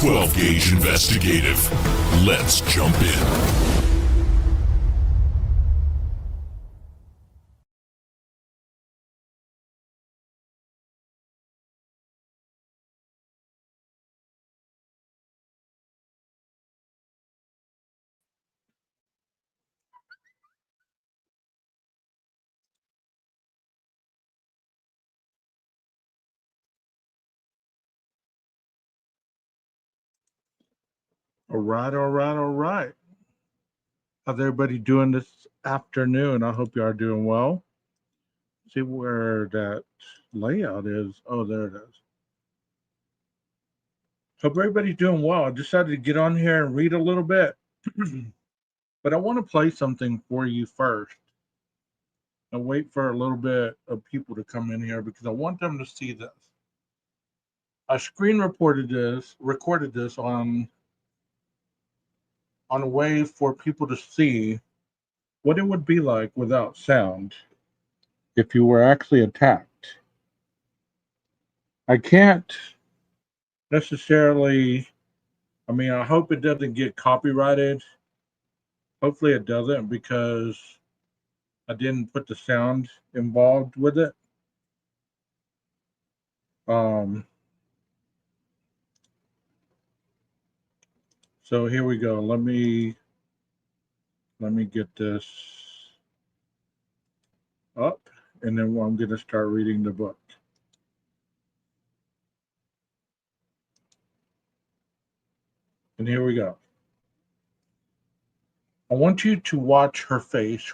12 Gauge Investigative. Let's jump in. All right, all right, all right. How's everybody doing this afternoon? I hope you are doing well. See where that layout is. Oh, there it is. Hope everybody's doing well. I decided to get on here and read a little bit, but I want to play something for you first and wait for a little bit of people to come in here because I want them to see this. I recorded this on a way for people to see what it would be like without sound if you were actually attacked. I can't necessarily, I mean, I hope it doesn't get copyrighted. Hopefully it doesn't because I didn't put the sound involved with it. Um, so here we go. Let me get this up and then I'm going to start reading the book. And here we go. I want you to watch her face,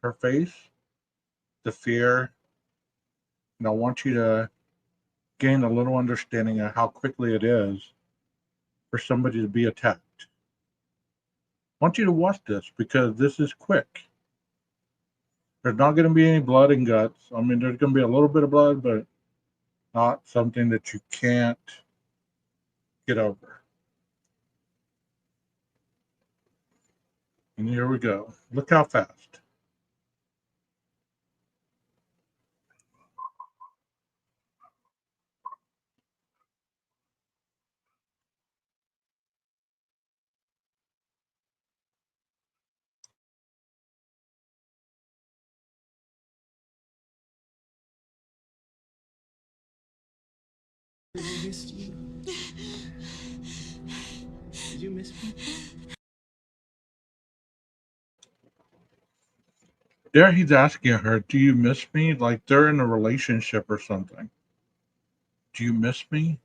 the fear, and I want you to gain a little understanding of how quickly it is for somebody to be attacked. I want you to watch this because this is quick. There's not going to be any blood and guts. I mean, there's going to be a little bit of blood, but not something that you can't get over. And here we go. Look how fast. I missed you. Did you miss me? There he's asking her, do you miss me? Like they're in a relationship or something. Do you miss me?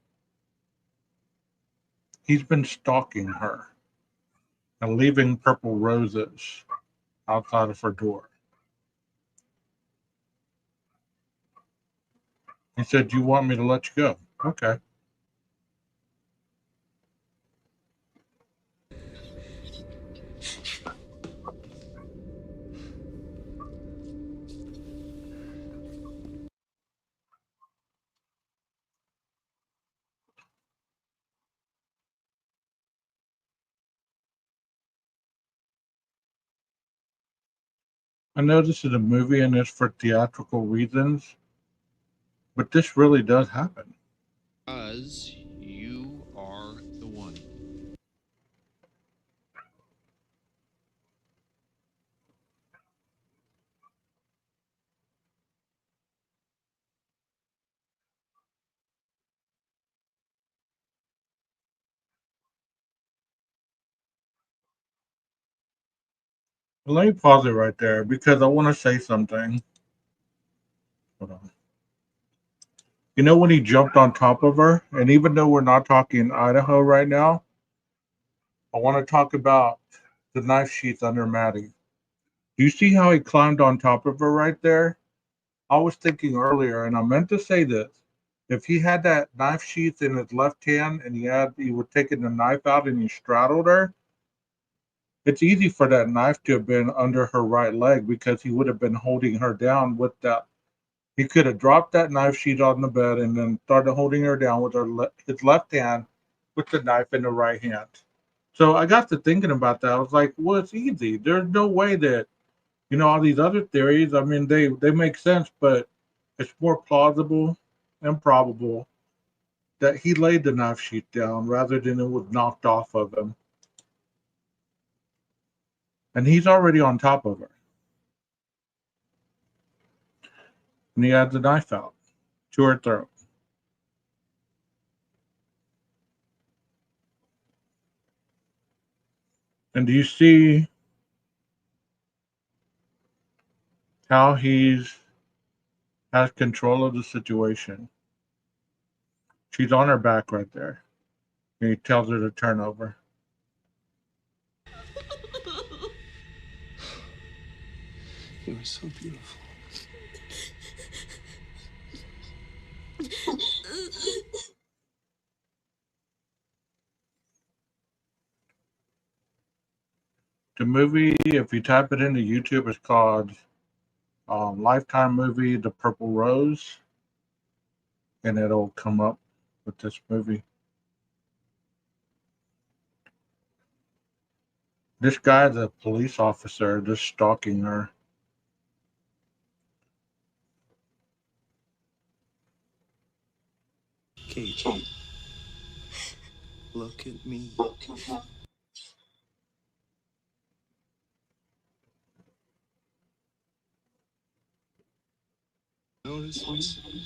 He's been stalking her and leaving purple roses outside of her door. He said, do you want me to let you go? Okay. I know this is a movie and it's for theatrical reasons, but this really does happen. Because you are the one. Let me pause it right there because I want to say something. Hold on. You know when he jumped on top of her, and even though we're not talking Idaho right now, I want to talk about the knife sheath under Maddie. Do you see how he climbed on top of her right there? I was thinking earlier, and I meant to say this. If he had that knife sheath in his left hand and he would taken the knife out and he straddled her, it's easy for that knife to have been under her right leg because he would have been holding her down with that. He could have dropped that knife sheath on the bed and then started holding her down with his left hand with the knife in the right hand. So I got to thinking about that. I was like, well, it's easy. There's no way that, all these other theories, I mean, they make sense, but it's more plausible and probable that he laid the knife sheath down rather than it was knocked off of him. And he's already on top of her. And he had the knife out to her throat. And do you see how he's has control of the situation? She's on her back right there. And he tells her to turn over. You are so beautiful. The movie, if you type it into YouTube, is called Lifetime movie The Purple Rose. And it'll come up with this movie. This guy's a police officer just stalking her. Kate, look at me. Notice me.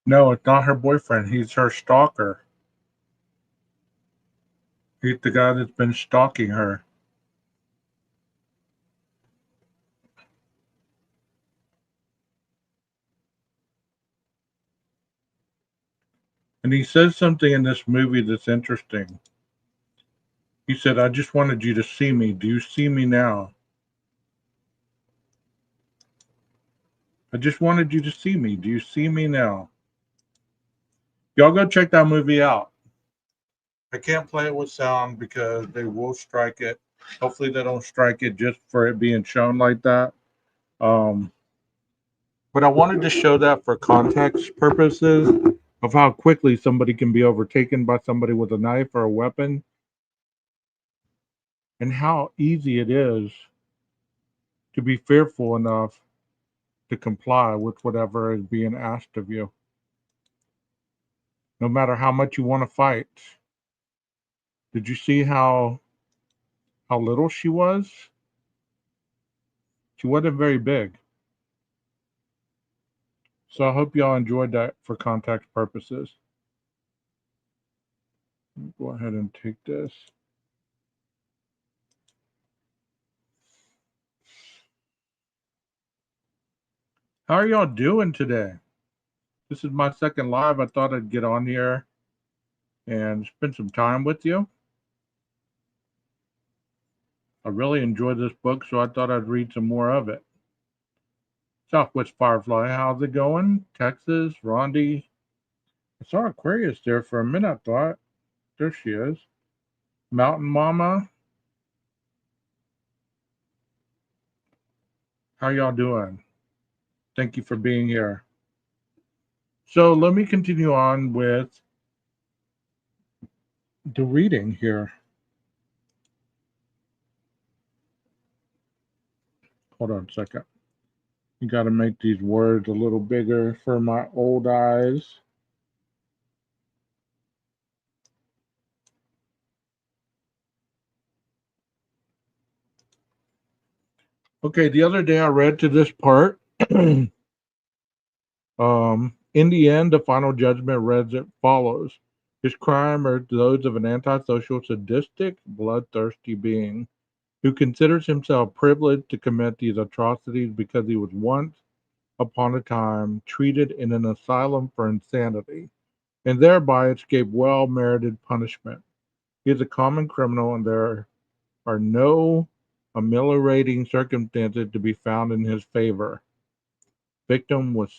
No, it's not her boyfriend. He's her stalker. He's the guy that's been stalking her. And he says something in this movie that's interesting. He said, I just wanted you to see me. Do you see me now? I just wanted you to see me. Do you see me now? Y'all go check that movie out. I can't play it with sound because they will strike it. Hopefully they don't strike it just for it being shown like that. But I wanted to show that for context purposes of how quickly somebody can be overtaken by somebody with a knife or a weapon, and how easy it is to be fearful enough to comply with whatever is being asked of you, no matter how much you want to fight. Did you see how little she was? She wasn't very big. So I hope y'all enjoyed that for context purposes. Go ahead and take this. How are y'all doing today? This is my second live. I thought I'd get on here and spend some time with you. I really enjoyed this book, so I thought I'd read some more of it. Southwest Firefly, how's it going? Texas, Rondi. I saw Aquarius there for a minute, I thought. There she is. Mountain Mama. How y'all doing? Thank you for being here. So let me continue on with the reading here. Hold on a second. You got to make these words a little bigger for my old eyes. Okay, the other day I read to this part. In the end, the final judgment reads as follows. His crime are those of an antisocial, sadistic, bloodthirsty being who considers himself privileged to commit these atrocities because he was once upon a time treated in an asylum for insanity and thereby escaped well-merited punishment. He is a common criminal and there are no ameliorating circumstances to be found in his favor. Victim was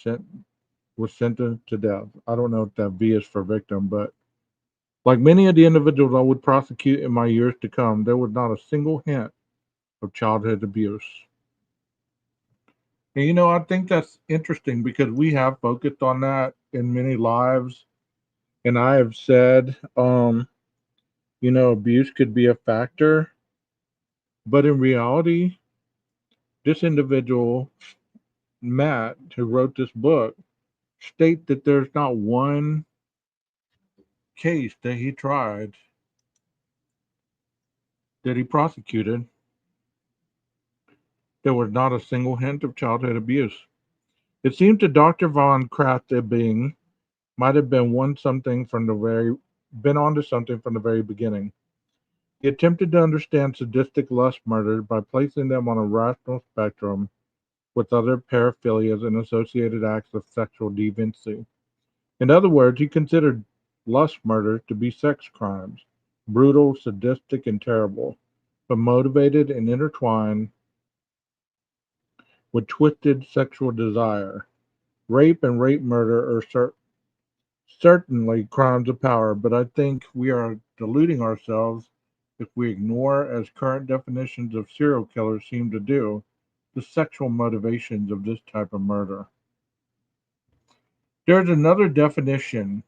sentenced to death. I don't know if that V is for victim, but Like many of the individuals I would prosecute in my years to come, there was not a single hint of childhood abuse. And I think that's interesting because we have focused on that in many lives. And I have said, abuse could be a factor. But in reality, this individual, Matt, who wrote this book, state that there's not one case that he tried, that he prosecuted, there was not a single hint of childhood abuse. It seems that Dr. von Kraftebing might have been onto something from the very beginning. He attempted to understand sadistic lust murders by placing them on a rational spectrum with other paraphilias and associated acts of sexual deviancy. In other words, he considered lust murders to be sex crimes, brutal, sadistic, and terrible, but motivated and intertwined with twisted sexual desire. Rape and rape murder are certainly crimes of power, but I think we are deluding ourselves if we ignore, as current definitions of serial killers seem to do, the sexual motivations of this type of murder. There's another definition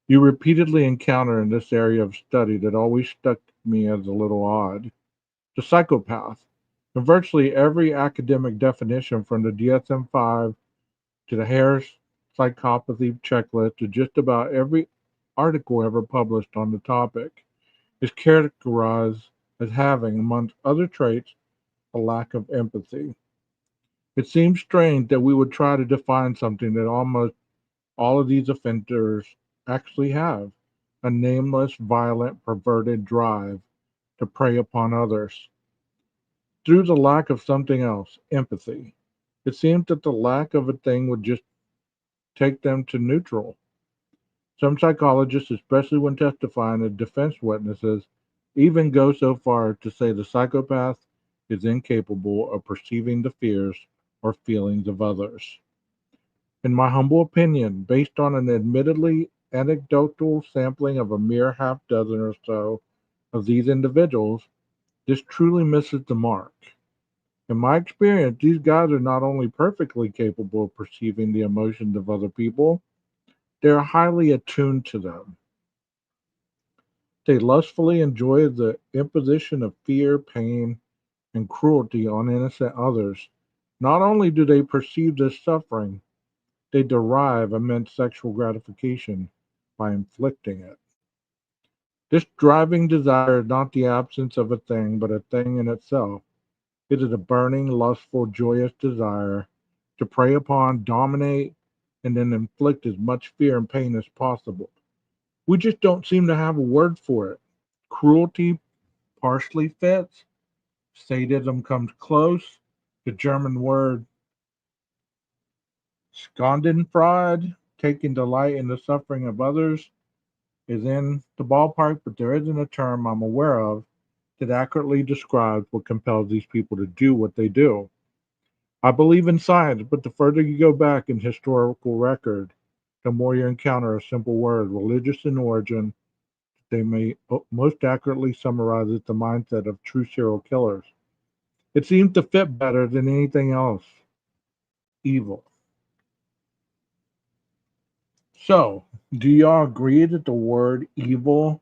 you repeatedly encounter in this area of study that always struck me as a little odd: the psychopath. In virtually every academic definition, from the DSM 5 to the Harris Psychopathy Checklist to just about every article ever published on the topic, is characterized as having, amongst other traits, a lack of empathy. It seems strange that we would try to define something that almost all of these offenders actually have: a nameless, violent, perverted drive to prey upon others through the lack of something else, empathy. It seems that the lack of a thing would just take them to neutral. Some psychologists, especially when testifying as defense witnesses, even go so far to say the psychopath is incapable of perceiving the fears or feelings of others. In my humble opinion, based on an admittedly anecdotal sampling of a mere half dozen or so of these individuals, this truly misses the mark. In my experience, these guys are not only perfectly capable of perceiving the emotions of other people, they are highly attuned to them. They lustfully enjoy the imposition of fear, pain, and cruelty on innocent others. Not only do they perceive this suffering, they derive immense sexual gratification by inflicting it. This driving desire is not the absence of a thing, but a thing in itself. It is a burning, lustful, joyous desire to prey upon, dominate, and then inflict as much fear and pain as possible. We just don't seem to have a word for it. Cruelty partially fits. Sadism comes close. The German word Schadenfreude, taking delight in the suffering of others, is in the ballpark, but there isn't a term I'm aware of that accurately describes what compels these people to do what they do. I believe in science, but the further you go back in historical record, the more you encounter a simple word, religious in origin. They may most accurately summarize it, the mindset of true serial killers. It seems to fit better than anything else: evil. So, do y'all agree that the word evil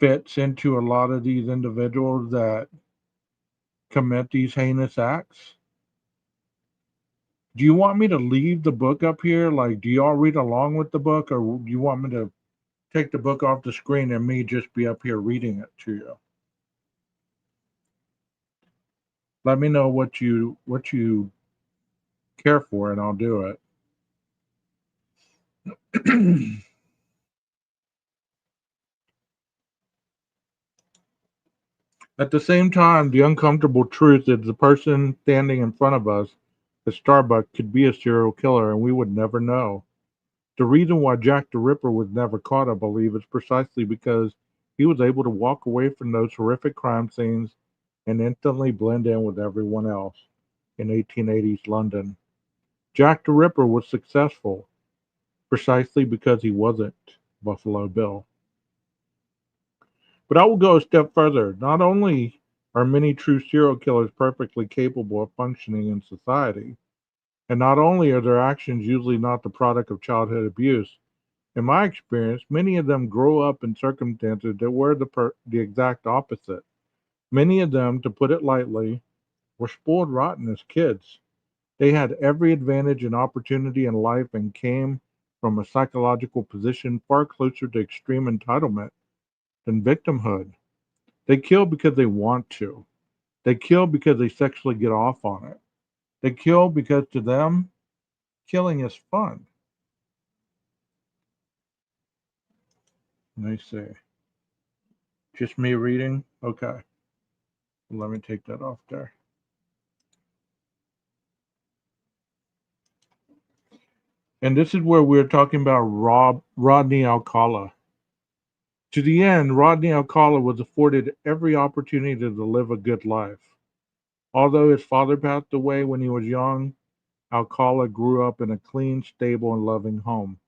fits into a lot of these individuals that commit these heinous acts? Do you want me to leave the book up here? Like, do y'all read along with the book, or do you want me to take the book off the screen and me just be up here reading it to you? Let me know what you care for, and I'll do it. At the same time, the uncomfortable truth is the person standing in front of us at Starbucks could be a serial killer and we would never know. The reason why Jack the Ripper was never caught, I believe, is precisely because he was able to walk away from those horrific crime scenes and instantly blend in with everyone else in 1880s London. Jack the Ripper was successful precisely because he wasn't Buffalo Bill. But I will go a step further. Not only are many true serial killers perfectly capable of functioning in society, and not only are their actions usually not the product of childhood abuse, in my experience, many of them grow up in circumstances that were the exact opposite. Many of them, to put it lightly, were spoiled rotten as kids. They had every advantage and opportunity in life and came from a psychological position far closer to extreme entitlement than victimhood. They kill because they want to. They kill because they sexually get off on it. They kill because to them, killing is fun. Let me see. Just me reading? Okay. Let me take that off there. And this is where we're talking about Rodney Alcala. To the end, Rodney Alcala was afforded every opportunity to live a good life. Although his father passed away when he was young, Alcala grew up in a clean, stable, and loving home.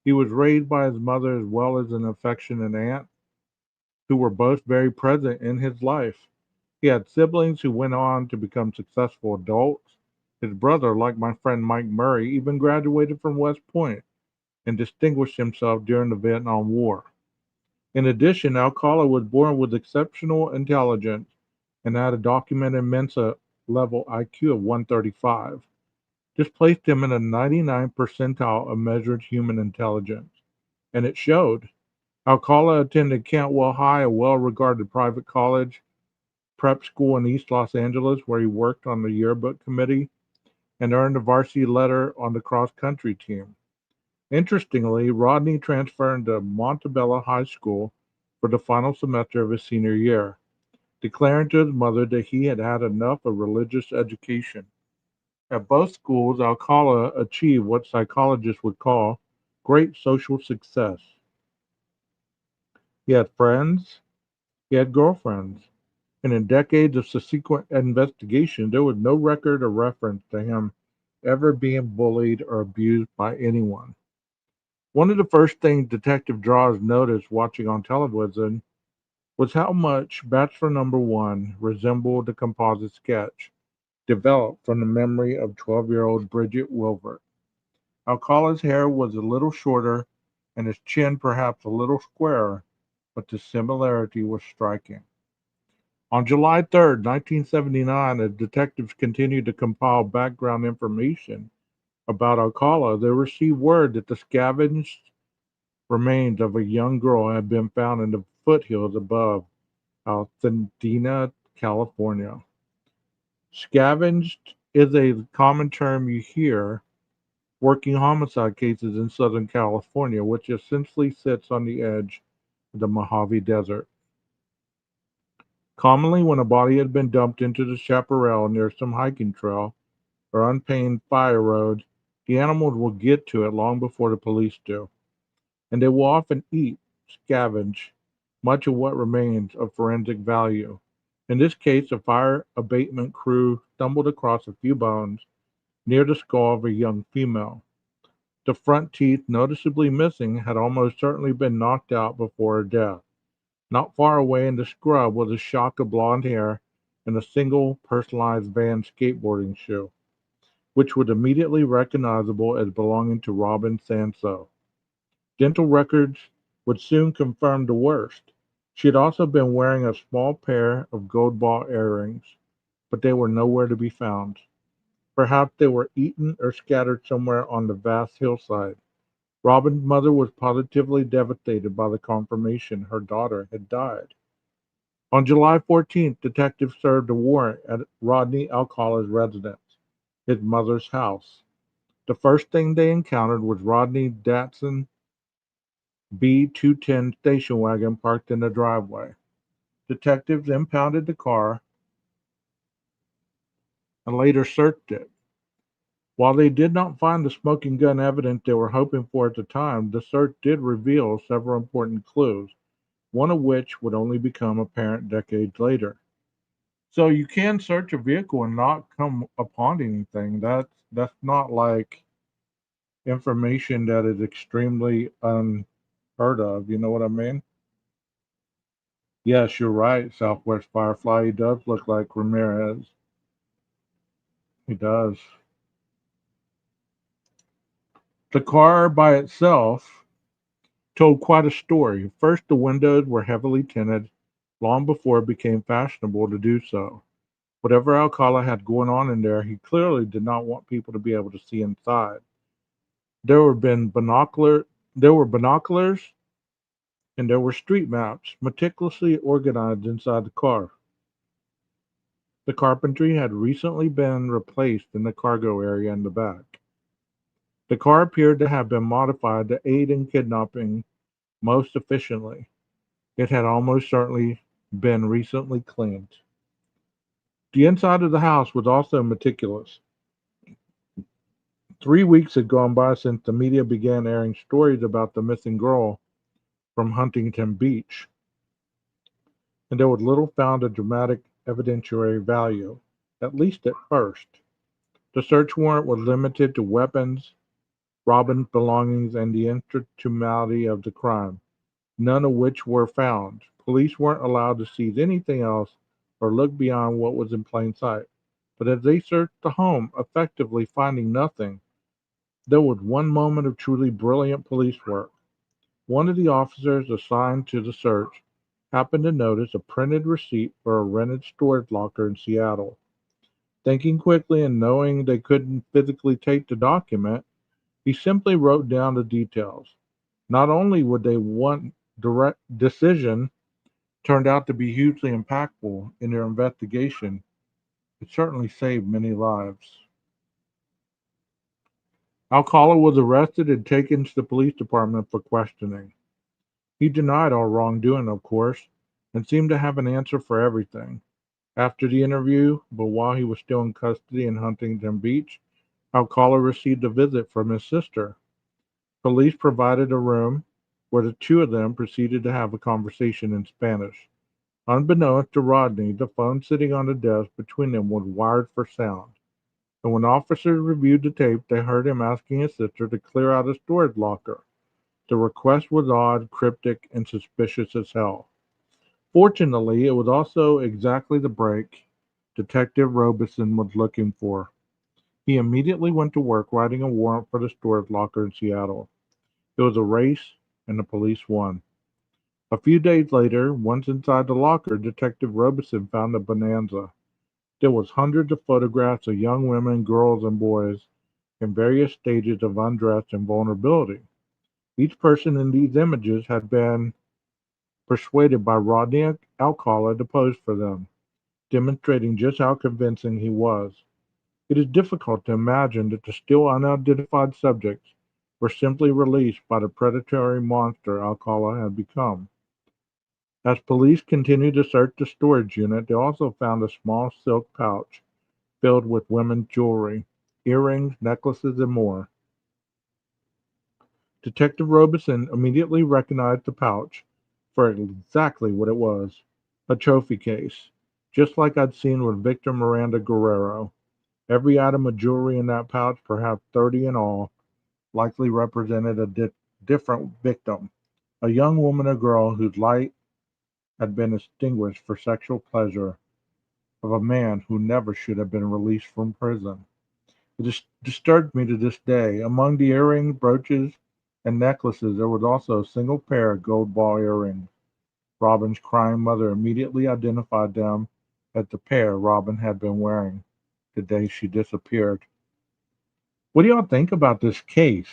He was raised by his mother as well as an affectionate aunt, who were both very present in his life. He had siblings who went on to become successful adults. His brother, like my friend Mike Murray, even graduated from West Point and distinguished himself during the Vietnam War. In addition, Alcala was born with exceptional intelligence and had a documented Mensa level IQ of 135. This placed him in the 99th percentile of measured human intelligence, and it showed. Alcala attended Cantwell High, a well regarded private college prep school in East Los Angeles, where he worked on the yearbook committee and earned a varsity letter on the cross country team. Interestingly, Rodney transferred to Montebello High School for the final semester of his senior year, declaring to his mother that he had had enough of religious education. At both schools, Alcala achieved what psychologists would call great social success. He had friends, he had girlfriends, and in decades of subsequent investigation, there was no record or reference to him ever being bullied or abused by anyone. One of the first things Detective Draws noticed watching on television was how much Bachelor Number One resembled the composite sketch developed from the memory of 12-year-old Bridget Wilbert. Alcala's hair was a little shorter and his chin perhaps a little squarer, but the similarity was striking. On July 3rd, 1979, as detectives continued to compile background information about Alcala, they received word that the scavenged remains of a young girl had been found in the foothills above Altadena, California. Scavenged is a common term you hear working homicide cases in Southern California, which essentially sits on the edge of the Mojave Desert. Commonly, when a body had been dumped into the chaparral near some hiking trail or unpaved fire road, the animals will get to it long before the police do, and they will often eat, scavenge, much of what remains of forensic value. In this case, a fire abatement crew stumbled across a few bones near the skull of a young female. The front teeth, noticeably missing, had almost certainly been knocked out before her death. Not far away in the scrub was a shock of blonde hair and a single personalized Vans skateboarding shoe, which was immediately recognizable as belonging to Robin Sanso. Dental records would soon confirm the worst. She had also been wearing a small pair of gold ball earrings, but they were nowhere to be found. Perhaps they were eaten or scattered somewhere on the vast hillside. Robin's mother was positively devastated by the confirmation her daughter had died. On July 14th, detectives served a warrant at Rodney Alcala's residence, his mother's house. The first thing they encountered was Rodney Datsun B210 station wagon parked in the driveway. Detectives impounded the car and later searched it. While they did not find the smoking gun evidence they were hoping for at the time, the search did reveal several important clues, one of which would only become apparent decades later. So you can search a vehicle and not come upon anything. That's not like information that is extremely unheard of. You know what I mean? Yes, you're right, Southwest Firefly. He does look like Ramirez. He does. The car by itself told quite a story. First, the windows were heavily tinted long before it became fashionable to do so. Whatever Alcala had going on in there, he clearly did not want people to be able to see inside. There were binoculars and there were street maps meticulously organized inside the car. The carpentry had recently been replaced in the cargo area in the back. The car appeared to have been modified to aid in kidnapping most efficiently. It had almost certainly been recently cleaned. The inside of the house was also meticulous. 3 weeks had gone by since the media began airing stories about the missing girl from Huntington Beach, and there was little found of dramatic evidentiary value, at least at first. The search warrant was limited to weapons, Robin's belongings, and the instrumentality of the crime, none of which were found. Police weren't allowed to seize anything else or look beyond what was in plain sight. But as they searched the home, effectively finding nothing, there was one moment of truly brilliant police work. One of the officers assigned to the search happened to notice a printed receipt for a rented storage locker in Seattle. Thinking quickly and knowing they couldn't physically take the document, he simply wrote down the details. Not only would they one direct decision turned out to be hugely impactful in their investigation, it certainly saved many lives. Alcala was arrested and taken to the police department for questioning. He denied all wrongdoing, of course, and seemed to have an answer for everything. After the interview, but while he was still in custody in Huntington Beach, Alcala received a visit from his sister. Police provided a room where the two of them proceeded to have a conversation in Spanish. Unbeknownst to Rodney, the phone sitting on the desk between them was wired for sound, and when officers reviewed the tape, they heard him asking his sister to clear out a storage locker. The request was odd, cryptic, and suspicious as hell. Fortunately, it was also exactly the break Detective Robeson was looking for. He immediately went to work writing a warrant for the storage locker in Seattle. It was a race, and the police won. A few days later, once inside the locker, Detective Robeson found a bonanza. There was hundreds of photographs of young women, girls, and boys in various stages of undress and vulnerability. Each person in these images had been persuaded by Rodney Alcala to pose for them, demonstrating just how convincing he was. It is difficult to imagine that the still unidentified subjects were simply released by the predatory monster Alcala had become. As police continued to search the storage unit, they also found a small silk pouch filled with women's jewelry, earrings, necklaces, and more. Detective Robeson immediately recognized the pouch for exactly what it was, a trophy case, just like I'd seen with Victor Miranda Guerrero. Every item of jewelry in that pouch, perhaps 30 in all, likely represented a different victim, a young woman or girl whose light had been extinguished for sexual pleasure of a man who never should have been released from prison. It disturbed me to this day. Among the earrings, brooches, and necklaces, there was also a single pair of gold ball earrings. Robin's crying mother immediately identified them as the pair Robin had been wearing the day she disappeared. What do y'all think about this case?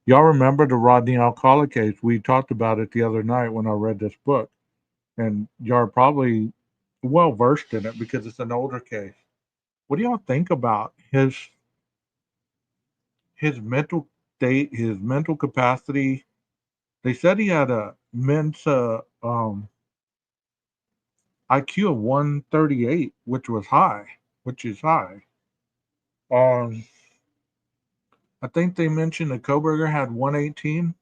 Y'all remember the Rodney Alcala case? We talked about it the other night when I read this book, and y'all are probably well versed in it because it's an older case. What do y'all think about his mental state, his mental capacity? They said he had a Mensa IQ of 138, which is high. Um, I think they mentioned that Koberger had 118.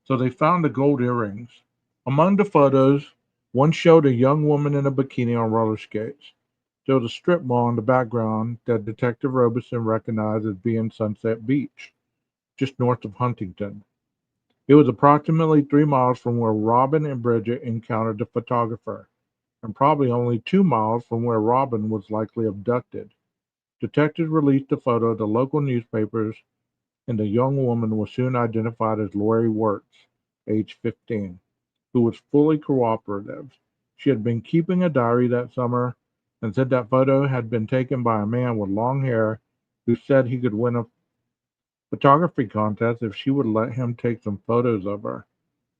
So they found the gold earrings. Among the photos, one showed a young woman in a bikini on roller skates. There was a strip mall in the background that Detective Robeson recognized as being Sunset Beach, just north of Huntington. It was approximately 3 miles from where Robin and Bridget encountered the photographer, and probably only 2 miles from where Robin was likely abducted. Detectives released the photo to local newspapers, and the young woman was soon identified as Lori Wertz, age 15, who was fully cooperative. She had been keeping a diary that summer and said that photo had been taken by a man with long hair who said he could win a photography contest if she would let him take some photos of her.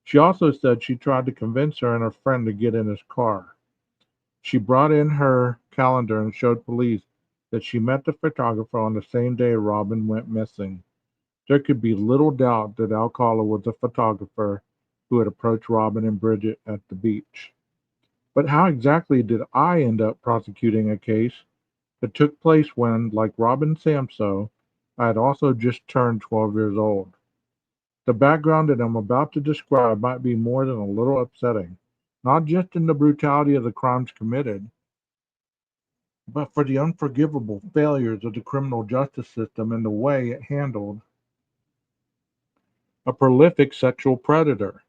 She also said she tried to convince her and her friend to get in his car. She brought in her calendar and showed police that she met the photographer on the same day Robin went missing. There could be little doubt that Alcala was the photographer who had approached Robin and Bridget at the beach. But how exactly did I end up prosecuting a case that took place when, like Robin Samso, I had also just turned 12 years old? The background that I'm about to describe might be more than a little upsetting, not just in the brutality of the crimes committed, but for the unforgivable failures of the criminal justice system and the way it handled a prolific sexual predator.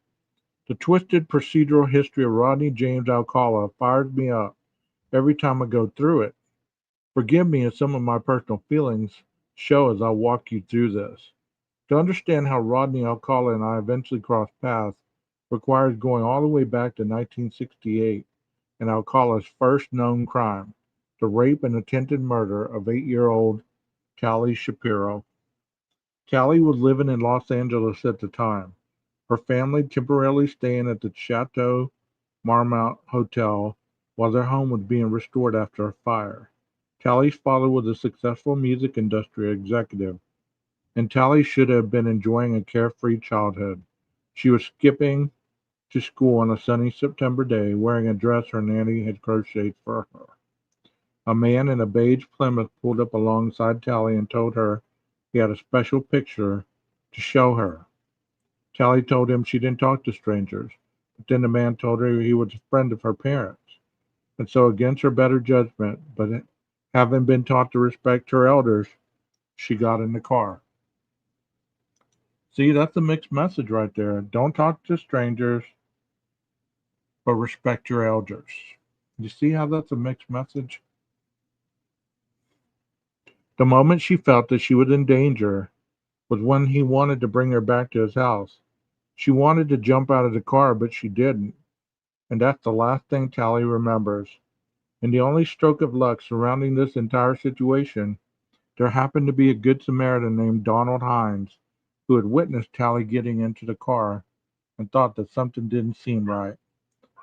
The twisted procedural history of Rodney James Alcala fires me up every time I go through it. Forgive me if some of my personal feelings show as I walk you through this. To understand how Rodney Alcala and I eventually crossed paths requires going all the way back to 1968 and Alcala's first known crime, the rape and attempted murder of 8-year-old Callie Shapiro. Callie was living in Los Angeles at the time, her family temporarily staying at the Chateau Marmont Hotel while their home was being restored after a fire. Callie's father was a successful music industry executive, and Callie should have been enjoying a carefree childhood. She was skipping to school on a sunny September day, wearing a dress her nanny had crocheted for her. A man in a beige Plymouth pulled up alongside Callie and told her he had a special picture to show her. Callie told him she didn't talk to strangers, but then the man told her he was a friend of her parents. And so, against her better judgment, but having been taught to respect her elders, she got in the car. See, that's a mixed message right there. Don't talk to strangers, but respect your elders. You see how that's a mixed message? The moment she felt that she was in danger was when he wanted to bring her back to his house. She wanted to jump out of the car, but she didn't. And that's the last thing Callie remembers. In the only stroke of luck surrounding this entire situation, there happened to be a good Samaritan named Donald Hines who had witnessed Callie getting into the car and thought that something didn't seem right.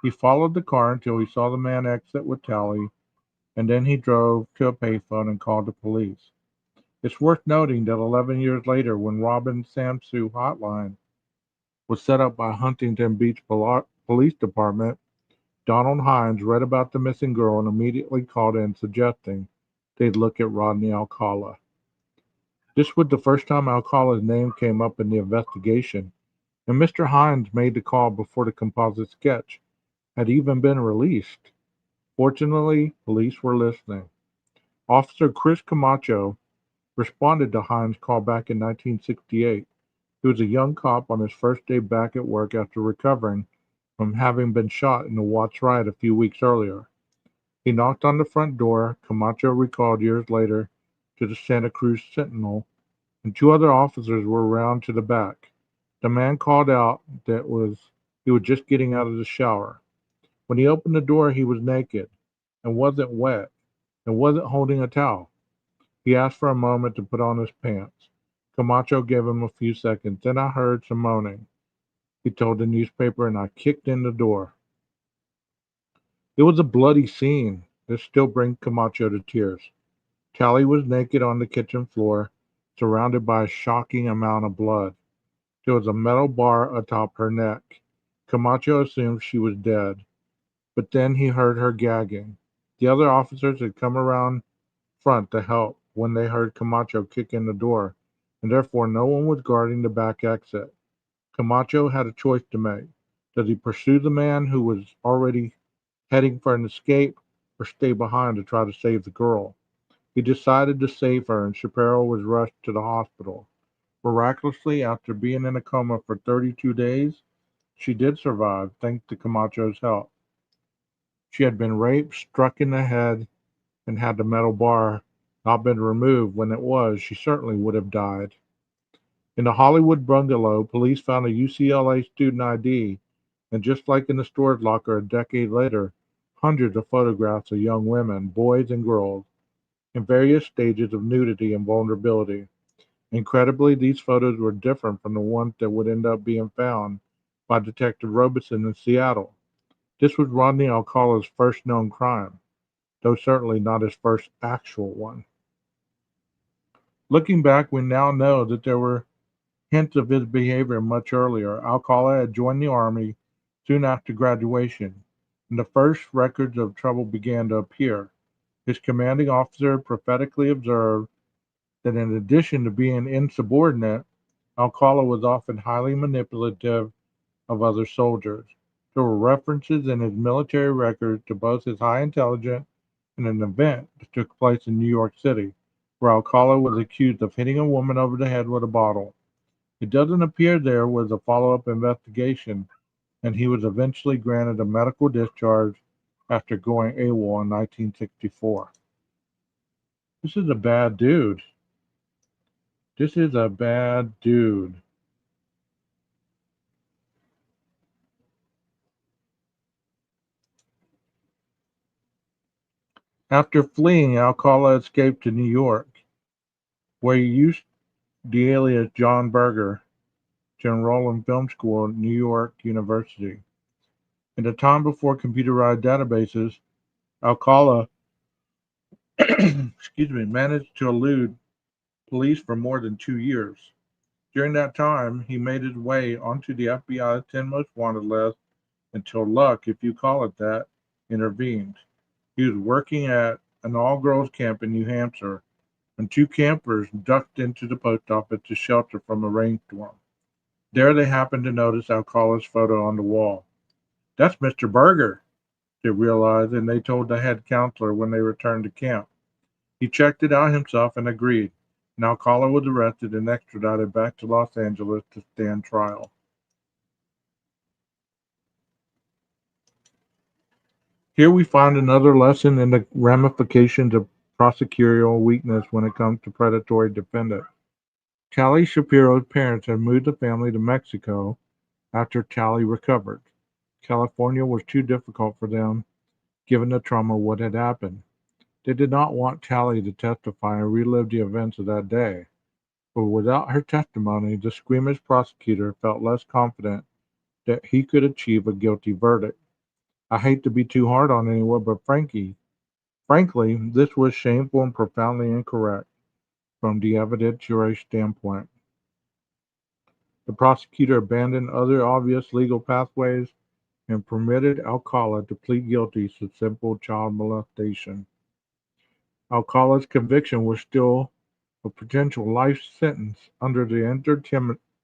He followed the car until he saw the man exit with Callie, and then he drove to a payphone and called the police. It's worth noting that 11 years later, when Robin Samsu hotline was set up by Huntington Beach Police Department, Donald Hines read about the missing girl and immediately called in suggesting they'd look at Rodney Alcala. This was the first time Alcala's name came up in the investigation, and Mr. Hines made the call before the composite sketch had even been released. Fortunately, police were listening. Officer Chris Camacho responded to Hines' call back in 1968. He was a young cop on his first day back at work after recovering from having been shot in the Watts riot a few weeks earlier. He knocked on the front door, Camacho recalled years later to the Santa Cruz Sentinel, and two other officers were around to the back. The man called out that he was just getting out of the shower. When he opened the door, he was naked and wasn't wet and wasn't holding a towel. He asked for a moment to put on his pants. Camacho gave him a few seconds. Then I heard some moaning, he told the newspaper, and I kicked in the door. It was a bloody scene that still brings Camacho to tears. Callie was naked on the kitchen floor, surrounded by a shocking amount of blood. There was a metal bar atop her neck. Camacho assumed she was dead, but then he heard her gagging. The other officers had come around front to help when they heard Camacho kick in the door, and therefore no one was guarding the back exit. Camacho had a choice to make. Does he pursue the man who was already heading for an escape, or stay behind to try to save the girl? He decided to save her, and Shapiro was rushed to the hospital. Miraculously, after being in a coma for 32 days, she did survive thanks to Camacho's help. She had been raped, struck in the head, and had the metal bar not been removed when it was, she certainly would have died. In the Hollywood bungalow, police found a UCLA student ID, and just like in the storage locker a decade later, hundreds of photographs of young women, boys and girls, in various stages of nudity and vulnerability. Incredibly, these photos were different from the ones that would end up being found by Detective Robeson in Seattle. This was Rodney Alcala's first known crime, though certainly not his first actual one. Looking back, we now know that there were hints of his behavior much earlier. Alcala had joined the Army soon after graduation, and the first records of trouble began to appear. His commanding officer prophetically observed that in addition to being insubordinate, Alcala was often highly manipulative of other soldiers. There were references in his military records to both his high intelligence and an event that took place in New York City, where Alcala was accused of hitting a woman over the head with a bottle. It doesn't appear there was a follow-up investigation, and he was eventually granted a medical discharge after going AWOL in 1964. This is a bad dude. This is a bad dude. After fleeing, Alcala escaped to New York, where he used the alias John Berger to enroll in film school at New York University. In the time before computerized databases, Alcala managed to elude police for more than 2 years. During that time, he made his way onto the FBI's 10 most wanted list until luck, if you call it that, intervened. He was working at an all-girls camp in New Hampshire when two campers ducked into the post office to shelter from a rainstorm. There they happened to notice Alcala's photo on the wall. "That's Mr. Berger," they realized, and they told the head counselor when they returned to camp. He checked it out himself and agreed, and Alcala was arrested and extradited back to Los Angeles to stand trial. Here we find another lesson in the ramifications of prosecutorial weakness when it comes to predatory defendants. Tally Shapiro's parents had moved the family to Mexico after Tally recovered. California was too difficult for them, given the trauma of what had happened. They did not want Tally to testify and relive the events of that day, but without her testimony, the squeamish prosecutor felt less confident that he could achieve a guilty verdict. I hate to be too hard on anyone, but frankly, this was shameful and profoundly incorrect from the evidentiary standpoint. The prosecutor abandoned other obvious legal pathways and permitted Alcala to plead guilty to simple child molestation. Alcala's conviction was still a potential life sentence under the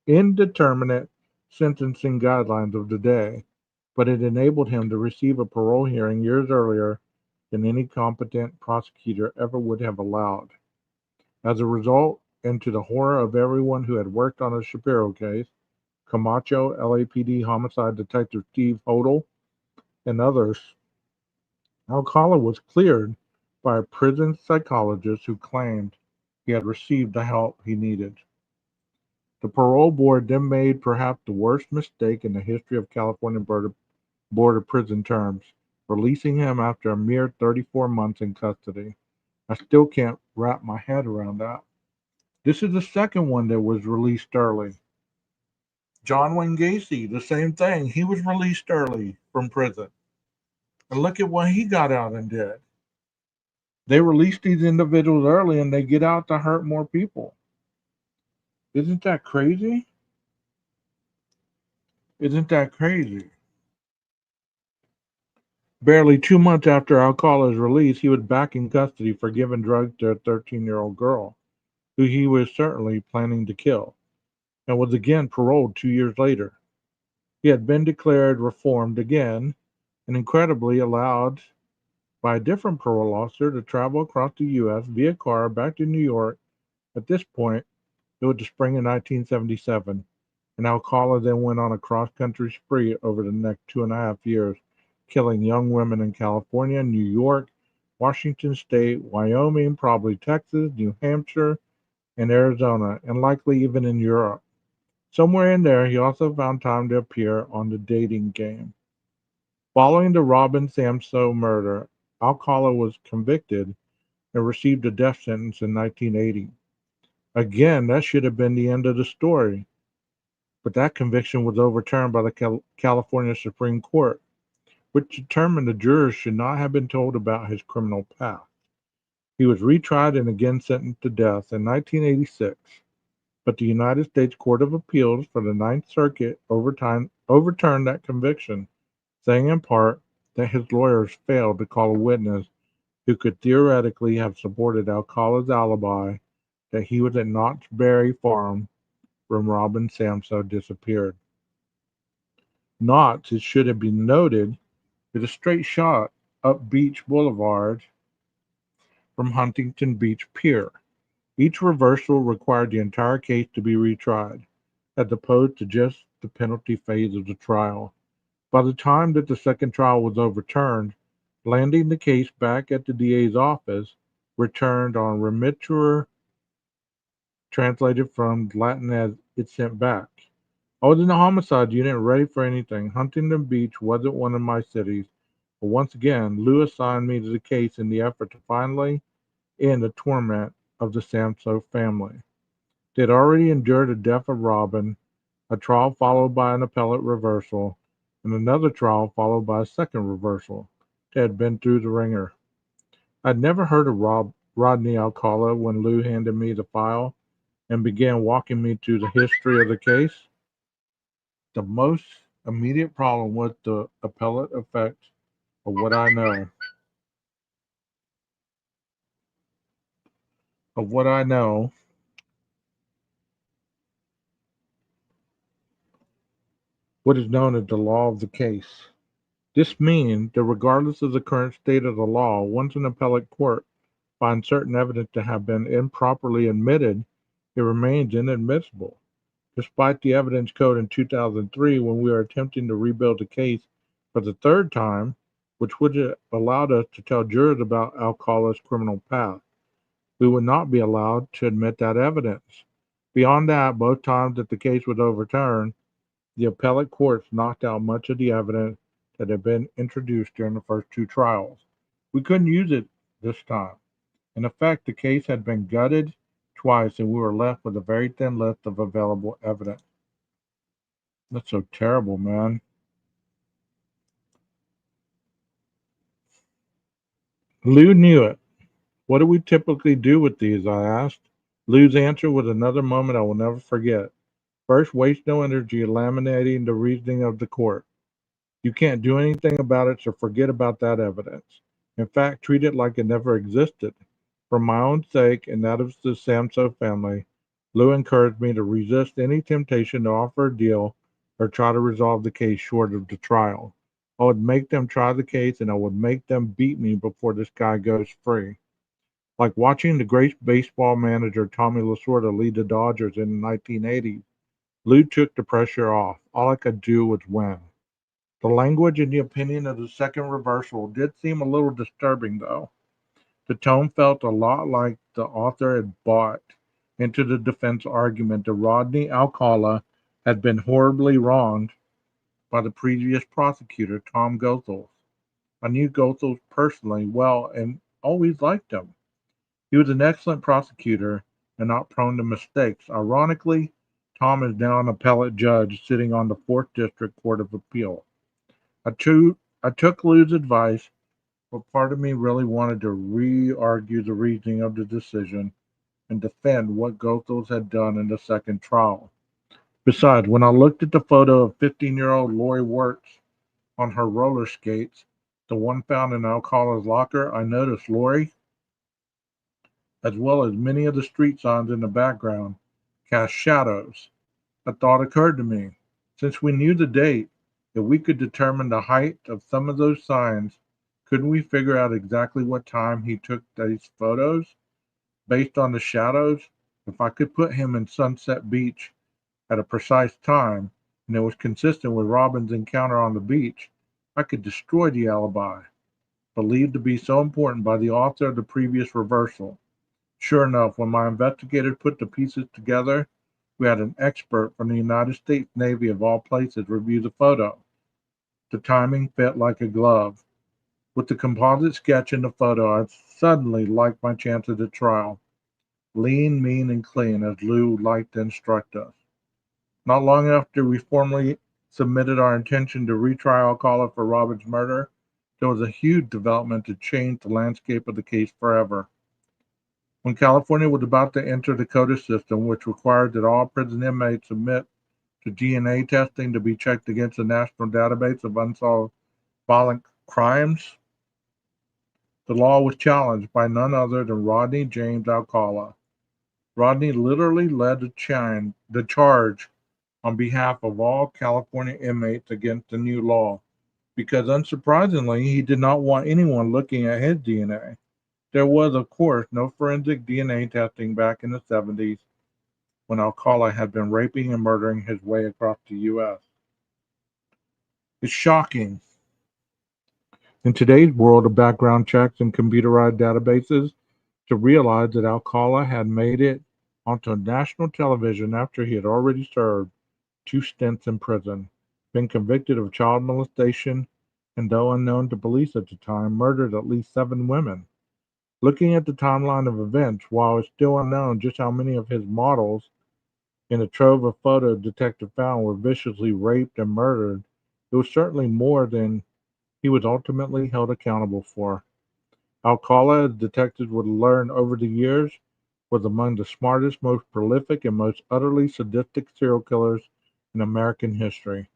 indeterminate sentencing guidelines of the day, but it enabled him to receive a parole hearing years earlier than any competent prosecutor ever would have allowed. As a result, and to the horror of everyone who had worked on the Shapiro case, Camacho, LAPD homicide detective Steve Hodel, and others, Alcala was cleared by a prison psychologist who claimed he had received the help he needed. The parole board then made perhaps the worst mistake in the history of California Board of Prison terms, releasing him after a mere 34 months in custody. I still can't wrap my head around that. This is the second one that was released early. John Wayne Gacy, the same thing. He was released early from prison. And look at what he got out and did. They release these individuals early and they get out to hurt more people. Isn't that crazy? Isn't that crazy? Barely 2 months after Alcala's release, he was back in custody for giving drugs to a 13-year-old girl, who he was certainly planning to kill, and was again paroled 2 years later. He had been declared reformed again, and incredibly allowed by a different parole officer to travel across the U.S. via car back to New York. At this point, It was the spring of 1977, and Alcala then went on a cross-country spree over the next 2.5 years, killing young women in California, New York, Washington State, Wyoming, probably Texas, New Hampshire, and Arizona, and likely even in Europe. Somewhere in there, he also found time to appear on The Dating Game. Following the Robin Samsoe murder, Alcala was convicted and received a death sentence in 1980. Again, that should have been the end of the story, but that conviction was overturned by the California Supreme Court, which determined the jurors should not have been told about his criminal past. He was retried and again sentenced to death in 1986, but the United States Court of Appeals for the Ninth Circuit overturned that conviction, saying in part that his lawyers failed to call a witness who could theoretically have supported Alcala's alibi that he was at Knott's Berry Farm when Robin Samsoe disappeared. Knott's, it should have been noted, is a straight shot up Beach Boulevard from Huntington Beach Pier. Each reversal required the entire case to be retried, as opposed to just the penalty phase of the trial. By the time that the second trial was overturned, landing the case back at the DA's office returned on remitter, translated from Latin as "it's sent back." I was in a homicide unit ready for anything. Huntington Beach wasn't one of my cities, but once again, Lou assigned me to the case in the effort to finally end the torment of the Samsoe family. They had already endured the death of Robin, a trial followed by an appellate reversal, and another trial followed by a second reversal. They had been through the ringer. I'd never heard of Rodney Alcala when Lou handed me the file and began walking me through the history of the case. The most immediate problem was the appellate effect of what I know. What is known as the law of the case. This means that regardless of the current state of the law, once an appellate court finds certain evidence to have been improperly admitted, it remains inadmissible. Despite the evidence code in 2003, when we were attempting to rebuild the case for the third time, which would have allowed us to tell jurors about Alcala's criminal past, we would not be allowed to admit that evidence. Beyond that, both times that the case was overturned, the appellate courts knocked out much of the evidence that had been introduced during the first two trials. We couldn't use it this time. In effect, the case had been gutted twice, and we were left with a very thin list of available evidence. That's so terrible, man. Lou knew it. What do we typically do with these? I asked. Lou's answer was another moment I will never forget. First, waste no energy laminating the reasoning of the court. You can't do anything about it, so forget about that evidence. In fact, treat it like it never existed. For my own sake and that of the Samsoe family, Lou encouraged me to resist any temptation to offer a deal or try to resolve the case short of the trial. I would make them try the case, and I would make them beat me before this guy goes free. Like watching the great baseball manager Tommy Lasorda lead the Dodgers in the 1980s, Lou took the pressure off. All I could do was win. The language and the opinion of the second reversal did seem a little disturbing, though. The tone felt a lot like the author had bought into the defense argument that Rodney Alcala had been horribly wronged by the previous prosecutor, Tom Goethals. I knew Goethals personally well and always liked him. He was an excellent prosecutor and not prone to mistakes. Ironically, Tom is now an appellate judge sitting on the 4th District Court of Appeal. I took Lou's advice, but part of me really wanted to re-argue the reasoning of the decision and defend what Goethals had done in the second trial. Besides, when I looked at the photo of 15-year-old Lori Wertz on her roller skates, the one found in Alcala's locker, I noticed Lori, as well as many of the street signs in the background, cast shadows. A thought occurred to me. Since we knew the date, if we could determine the height of some of those signs, couldn't we figure out exactly what time he took these photos? Based on the shadows, If I could put him in Sunset Beach at a precise time, and it was consistent with Robin's encounter on the beach, I could destroy the alibi, believed to be so important by the author of the previous reversal. Sure enough, when my investigators put the pieces together, we had an expert from the United States Navy, of all places, review the photo. The timing fit like a glove. With the composite sketch in the photo, I suddenly liked my chances at trial. Lean, mean, and clean, as Lou liked to instruct us. Not long after we formally submitted our intention to retry Alcala for Robin's murder, there was a huge development that changed the landscape of the case forever. When California was about to enter the CODIS system, which required that all prison inmates submit to DNA testing to be checked against the National Database of Unsolved Violent Crimes, the law was challenged by none other than Rodney James Alcala. Rodney literally led the charge on behalf of all California inmates against the new law, because unsurprisingly, he did not want anyone looking at his DNA. There was, of course, no forensic DNA testing back in the 70s when Alcala had been raping and murdering his way across the U.S. It's shocking in today's world of background checks and computerized databases to realize that Alcala had made it onto national television after he had already served 2 stints in prison, been convicted of child molestation, and though unknown to police at the time, murdered at least 7 women. Looking at the timeline of events, while it's still unknown just how many of his models in a trove of photos detective found were viciously raped and murdered, it was certainly more than he was ultimately held accountable for. Alcala, as detectives would learn over the years, was among the smartest, most prolific, and most utterly sadistic serial killers in American history.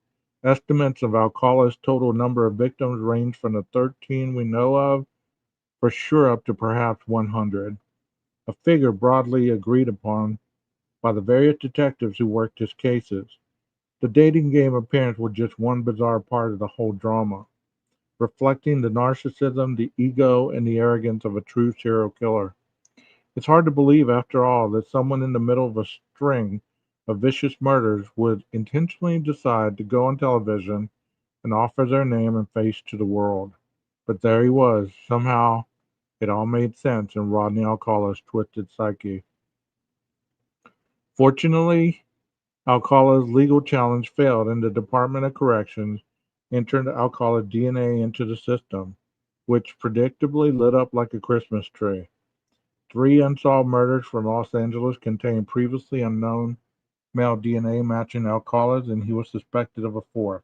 Estimates of Alcala's total number of victims range from the 13 we know of, for sure, up to perhaps 100, a figure broadly agreed upon by the various detectives who worked his cases. The dating game appearance was just one bizarre part of the whole drama, reflecting the narcissism, the ego, and the arrogance of a true serial killer. It's hard to believe, after all, that someone in the middle of a string of vicious murders would intentionally decide to go on television and offer their name and face to the world. But there he was. Somehow it all made sense in Rodney Alcala's twisted psyche. Fortunately, Alcala's legal challenge failed, and the Department of Corrections entered Alcala's DNA into the system, which predictably lit up like a Christmas tree. 3 unsolved murders from Los Angeles contained previously unknown male DNA matching Alcala's, and he was suspected of a 4th.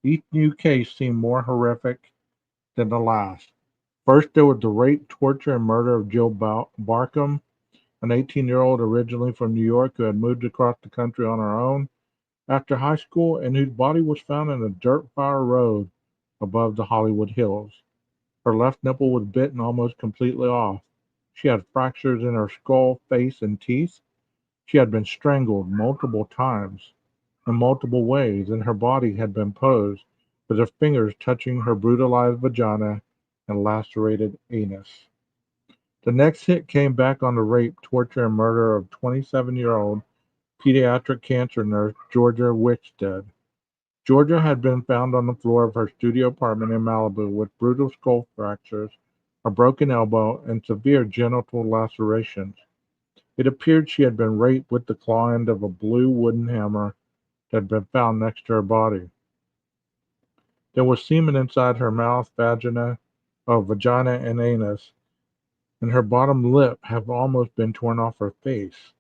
Each new case seemed more horrific than the last. First, there was the rape, torture, and murder of Jill Barkham, an 18-year-old originally from New York who had moved across the country on her own after high school and whose body was found in a dirt fire road above the Hollywood Hills. Her left nipple was bitten almost completely off. She had fractures in her skull, face, and teeth. She had been strangled multiple times in multiple ways, and her body had been posed with her fingers touching her brutalized vagina and lacerated anus. The next hit came back on the rape, torture, and murder of 27-year-old pediatric cancer nurse Georgia Wickstead. Georgia had been found on the floor of her studio apartment in Malibu with brutal skull fractures, a broken elbow, and severe genital lacerations. It appeared she had been raped with the claw end of a blue wooden hammer that had been found next to her body. There was semen inside her mouth, vagina, and anus, and her bottom lip had almost been torn off her face,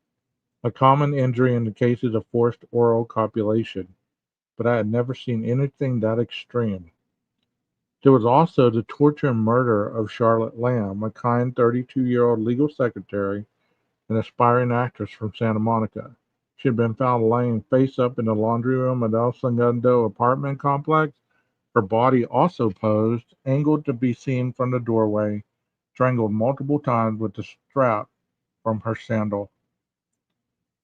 a common injury in the cases of forced oral copulation, but I had never seen anything that extreme. There was also the torture and murder of Charlotte Lamb, a kind 32-year-old legal secretary and aspiring actress from Santa Monica. She had been found laying face up in the laundry room at El Segundo apartment complex, her body also posed, angled to be seen from the doorway, strangled multiple times with the strap from her sandal.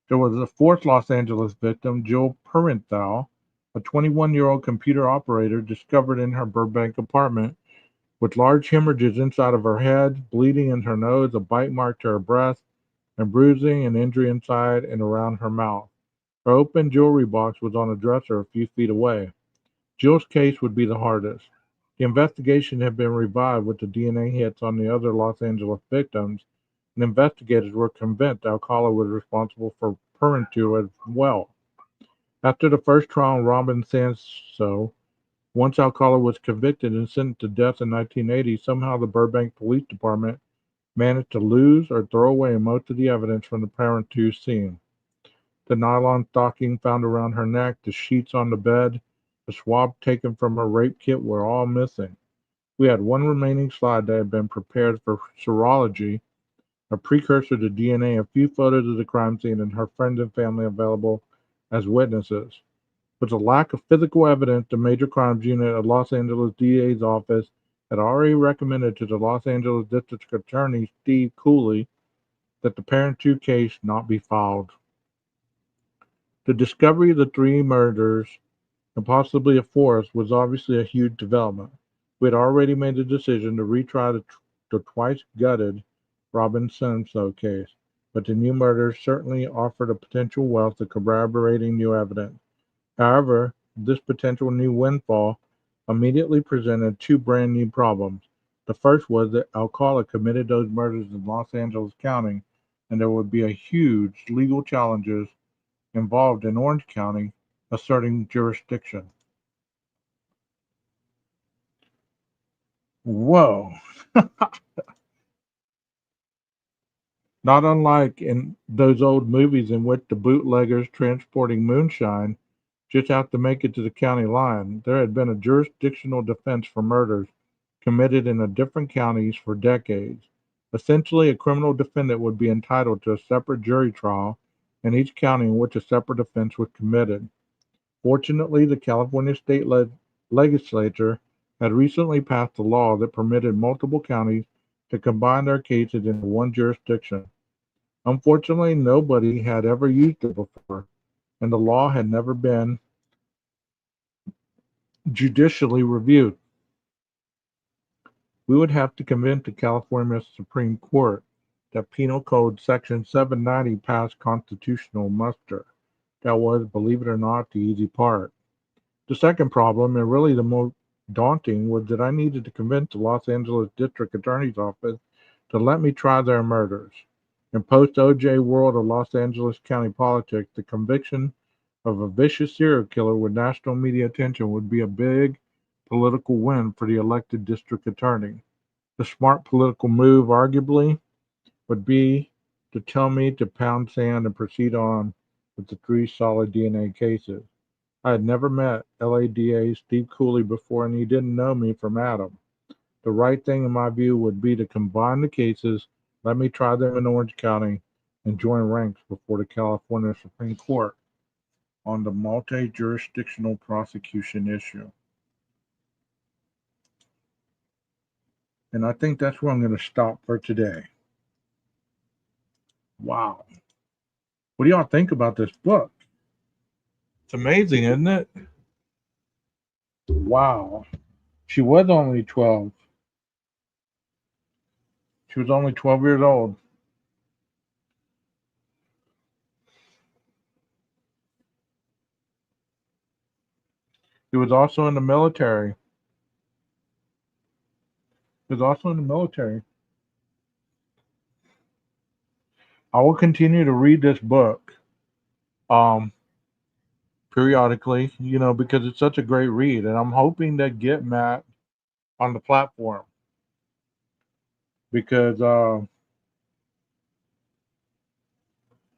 There was a 4th Los Angeles victim, Jill Purinthal, a 21-year-old computer operator discovered in her Burbank apartment with large hemorrhages inside of her head, bleeding in her nose, a bite mark to her breast, and bruising and injury inside and around her mouth. Her open jewelry box was on a dresser a few feet away. Jill's case would be the hardest. The investigation had been revived with the DNA hits on the other Los Angeles victims, and investigators were convinced Alcala was responsible for Parenteau as well. After the first trial on Robin Sanso, once Alcala was convicted and sentenced to death in 1980, somehow the Burbank Police Department managed to lose or throw away most of the evidence from the Parenteau scene. The nylon stocking found around her neck, the sheets on the bed, the swab taken from her rape kit were all missing. We had one remaining slide that had been prepared for serology, a precursor to DNA, a few photos of the crime scene, and her friends and family available as witnesses. With a lack of physical evidence, the Major Crimes Unit of Los Angeles DA's office had already recommended to the Los Angeles District Attorney Steve Cooley that the Parenteau case not be filed. The discovery of the three murders, and possibly a fourth, was obviously a huge development. We had already made the decision to retry the twice gutted Robin Sanso case, but the new murders certainly offered a potential wealth of corroborating new evidence. However, this potential new windfall immediately presented two brand new problems. The first was that Alcala committed those murders in Los Angeles County, and there would be a huge legal challenges involved in Orange County asserting jurisdiction. Whoa. Not unlike in those old movies in which the bootleggers transporting moonshine just have to make it to the county line, there had been a jurisdictional defense for murders committed in different counties for decades. Essentially, a criminal defendant would be entitled to a separate jury trial in each county in which a separate offense was committed. Fortunately, the California state legislature had recently passed a law that permitted multiple counties to combine their cases into one jurisdiction. Unfortunately, nobody had ever used it before, and the law had never been judicially reviewed. We would have to convince the California Supreme Court that Penal Code Section 790 passed constitutional muster. That was, believe it or not, the easy part. The second problem, and really the most daunting, was that I needed to convince the Los Angeles District Attorney's Office to let me try their murders. In post-OJ world of Los Angeles County politics, the conviction of a vicious serial killer with national media attention would be a big political win for the elected district attorney. The smart political move, arguably, would be to tell me to pound sand and proceed on with the three solid DNA cases. I had never met LADA Steve Cooley before, and he didn't know me from Adam. The right thing, in my view, would be to combine the cases, let me try them in Orange County, and join ranks before the California Supreme Court on the multi-jurisdictional prosecution issue. And I think that's where I'm going to stop for today. Wow. What do y'all think about this book? It's amazing, isn't it? Wow. She was only 12. She was only 12 years old. He was also in the military. I will continue to read this book periodically, because it's such a great read. And I'm hoping to get Matt on the platform because,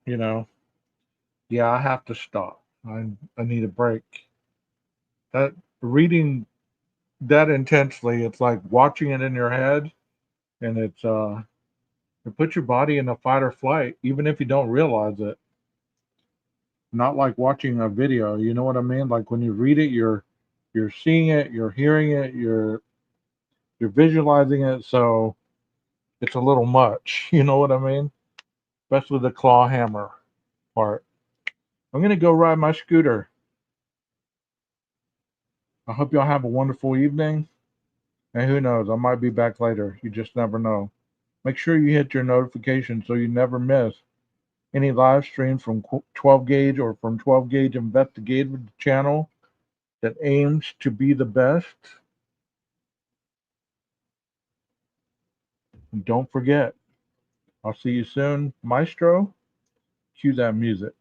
yeah, I have to stop. I need a break. That reading that intensely, it's like watching it in your head, and it puts your body in a fight or flight, even if you don't realize it. Not like watching a video, you know what I mean? Like when you read it, you're seeing it, you're hearing it, you're visualizing it, so it's a little much, you know what I mean? Especially the claw hammer part. I'm gonna go ride my scooter. I hope y'all have a wonderful evening. And who knows, I might be back later. You just never know. Make sure you hit your notifications so you never miss any live streams from 12 Gauge or from 12 Gauge Investigative channel that aims to be the best. And don't forget, I'll see you soon. Maestro, cue that music.